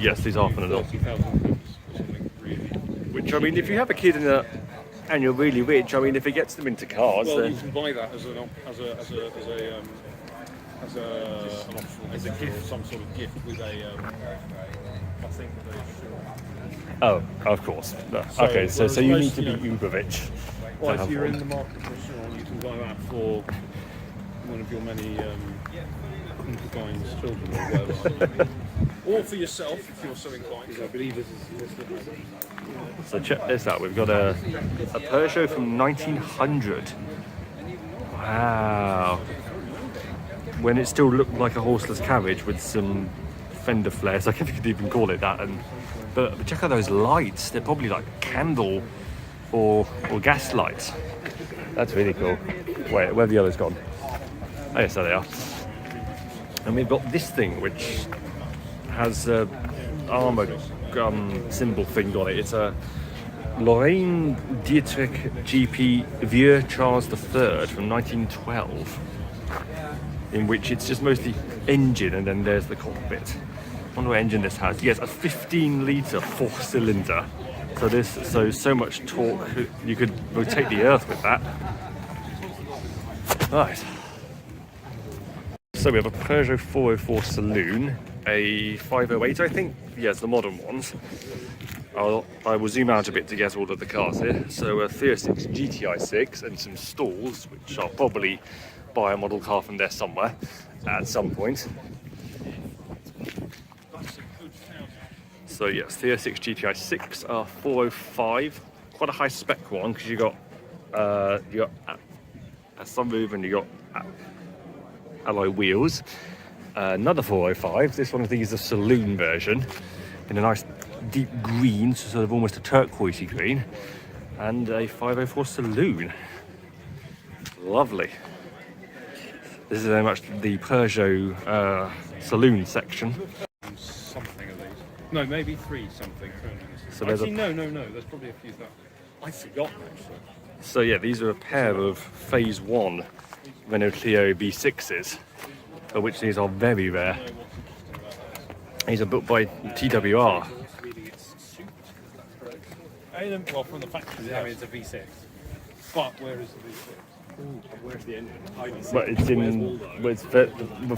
Yes, these are for an adult. 30,000 or something really. Which, I mean, if you have a kid and you're really rich, I mean, if it gets them into cars, Well, then... you can buy that as a gift, some sort of gift with a, I think Oh, of course. No. Okay, so you need to be uber rich. Well, if you're in the market for a Sean, you can buy that for one of your many concubines, children, or whatever. Or for yourself, if you're so inclined. I believe this is. So check this out. We've got a Peugeot from 1900. Wow. When it still looked like a horseless carriage with some fender flares, I guess you could even call it that. But check out those lights. They're probably like candle or gas lights. That's really cool. Wait, where have the others gone? Oh yes, there they are. And we've got this thing which has a armour symbol thing on it. It's a Lorraine Dietrich GP Vieux Charles III from 1912, in which it's just mostly engine and then there's the cockpit. I wonder what engine this has. Yes, a 15-litre 4-cylinder. So much torque, you could rotate the earth with that. Nice. So we have a Peugeot 404 Saloon, a 508 I think. Yes, the modern ones. I will zoom out a bit to get all of the cars here. So a 306 GTI 6 and some stalls, which I'll probably buy a model car from there somewhere at some point. So yes, 306 GTI 6, 405, quite a high spec one because you got a sunroof and you got alloy wheels. Another 405. This one I think is a saloon version in a nice deep green, so sort of almost a turquoisey green, and a 504 saloon. Lovely. This is very much the Peugeot saloon section. Something of these. No, maybe 3 something. So actually, no. There's probably a few that I've forgotten actually. So yeah, these are a pair of Phase 1 Renault Clio V6s, of which these are very rare. These are built by TWR. Well, from the factory, I mean, it's a V6. But where is the V6? Ooh, where's the engine? Well, it's in. Well, it's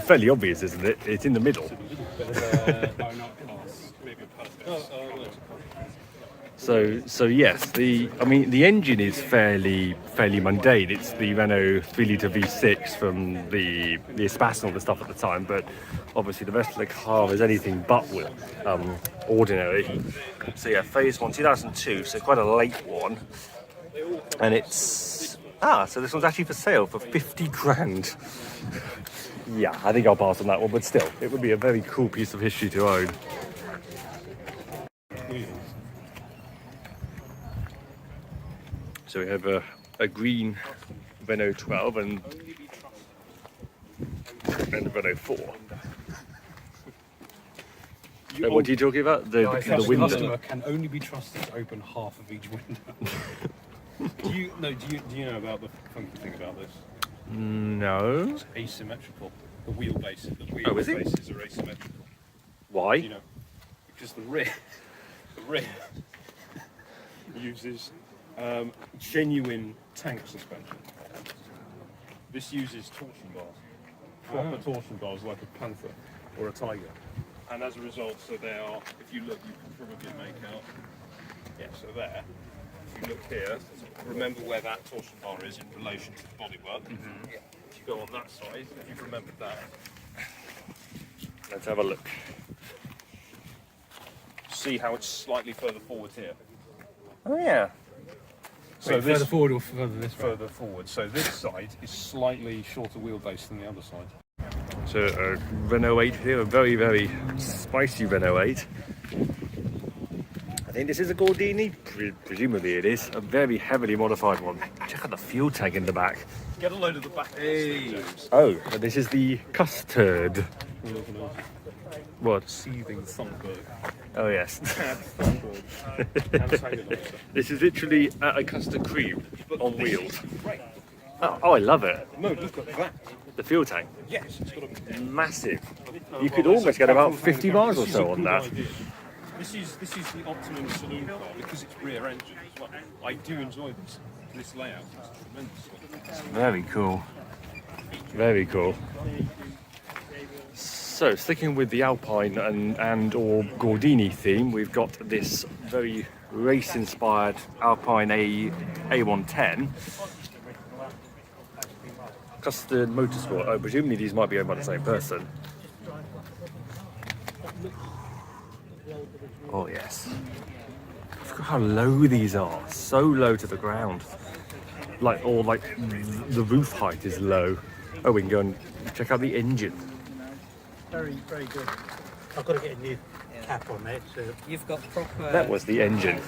fairly obvious, isn't it? It's in the middle. So yes, the engine is fairly mundane. It's the Renault 3-litre V6 from the Espace and all the stuff at the time, but obviously the rest of the car is anything but ordinary. So yeah, Phase 1, 2002, so quite a late one, and it's so this one's actually for sale for 50 grand. Yeah, I think I'll pass on that one, but still, it would be a very cool piece of history to own. So we have a green Renault 12 and a Renault 4. What are you talking about? The window. The customer can only be trusted to open half of each window. Do you know about the funky thing about this? No. It's asymmetrical. The wheelbases are asymmetrical. Why? Do you know? Because the rear uses genuine tank suspension. This uses torsion bars, proper torsion bars like a panther or a tiger. And as a result, so they are, if you look, you can probably make out, so there, if you look here, remember where that torsion bar is in relation to the bodywork. Mm-hmm. If you go on that side, if you've remembered that. Let's have a look. See how it's slightly further forward here. Oh yeah. So further forward or further this way? Further forward. So this side is slightly shorter wheelbase than the other side. So a Renault 8 here, a very, very spicy Renault 8. I think this is a Gordini, presumably it is, a very heavily modified one. Check out the fuel tank in the back. Get a load of the back. Hey. Oh, and this is the Custard. What? Seething Thunberg. Oh yes. This is literally a custard cream on wheels. Oh, I love it. No, look at that. The fuel tank, Yes, it's got a massive. You could almost get about 50 miles or This is a so on good that. idea. This is the optimum saloon car because it's rear engine as well. I do enjoy this layout. It's tremendous. Very cool. Very cool. So, sticking with the Alpine and or Gordini theme, we've got this very race-inspired Alpine A110. Custom Motorsport. Oh, presumably these might be owned by the same person. Oh yes. Look at how low these are. So low to the ground. Like the roof height is low. Oh, we can go and check out the engine. Very, very good. I've got to get a new cap on it. So You've got proper. That was the engine.